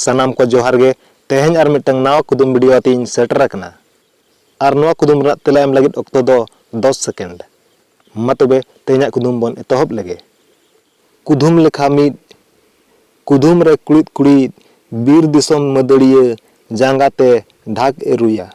सनाम को जोहार गे तेहें are मिटंग Nawa कुदुम video तीन सेटर रखना आर नवा कुदुम रना तेला एम लगित ऑक्टो दो 10 सेकेंड मा तबे तेहें कुदुम बन एतहब लगे कुदुम लेखा मिद कुदुम रे कुड़िद कुड़िद बीर दिसोम मदड़िया जांगाते ढाक एरुया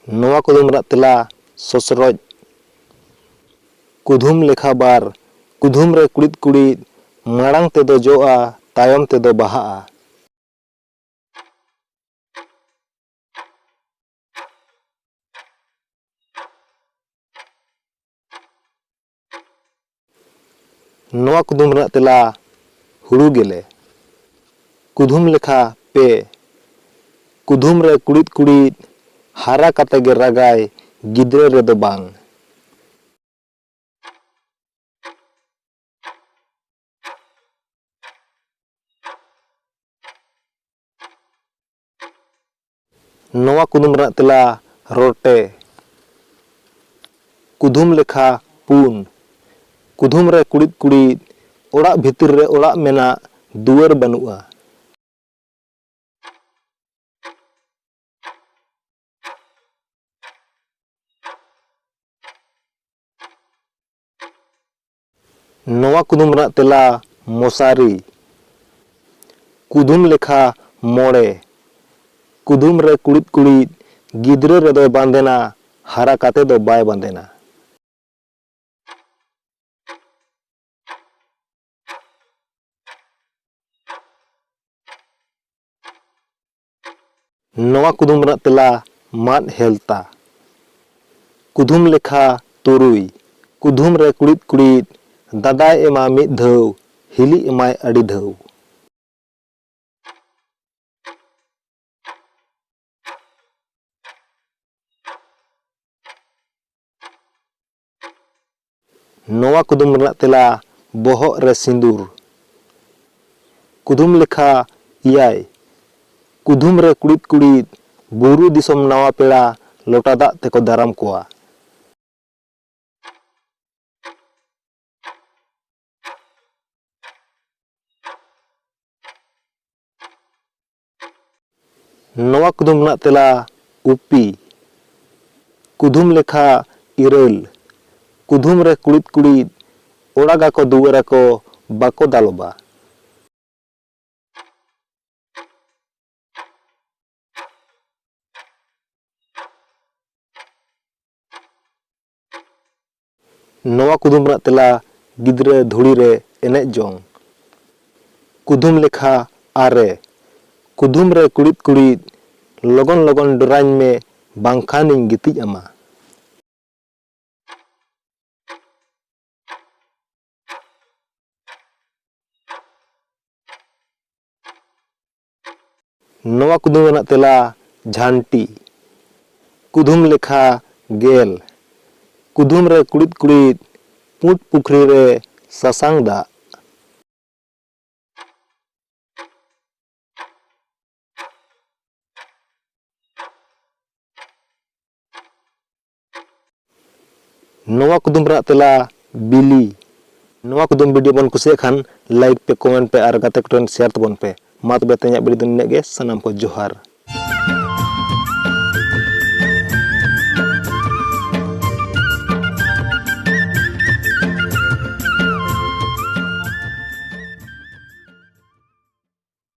नवा कुदुम रना तेला ससरज कुदुम लेखा बार कुदुम रे कुड़िद कुड़िद माड़ांग तेदो जोआ तायम तेदो बाहाआ नवा कुदुम रना तेला हुड़ू गेले कुदुम लेखा पे कुदुम रे कुड़िद कुड़िद हारा काते गे रागाय गिद्रे रेदो बांग नवा कुदुम रना तेला रोटे कुदुम लेखा पुन कुदुम रे कुड़िद कुड़िद ओड़ा भितर रे ओड़ा मेना दुआर बनुआ नवा कुदुम रना तेला मोसारी कुदुम लेखा मोड़े कुदुम रे कुड़िद कुड़िद गिद्रे रेदो बांधेना हारा काते दो बाय बांधेना नवा कुदुम रना तेला माद हेलता कुदुम लेखा तुरुई कुदुम रे कुड़िद कुड़िद दादाय एमा मिद धौ हिली एमाय अड़ी धौ नवा कुदुम रना तेला बोहग रे सिंदूर कुदुम लेखा इयाय कुदुम रे कुड़िद कुड़िद बुरु दिसोम नावा पेड़ा लोटा दाग तेको दाराम कोआ नवा कुदुम रना तेला उपी कुदुम लेखा इरल कुदुम रे कुड़िद कुड़िद ओड़ागा को दुआरा को बाको दालोबा नवा कुदुम रना तेला गिद्रे धुड़ी रे एने जोंग कुदुम लेखा आरे कुदुम रे कुड़िद कुड़िद लगन लगन डराñ में बांखानिñ गितिज अमा नवा कुदुम रना तेला झांटी कुदुम लेखा गेल कुदुम रे कुड़िद कुड़िद पुट पुखरी रे ससांग दा नवा कुदुम रना तेला बिली नवा कुदुम वीडियो बन कुसिया खान लाइक पे कमेंट पे और गाते को शेयर तबन पे मा तबे तेया वीडियो निने गे सनाम को जोहार।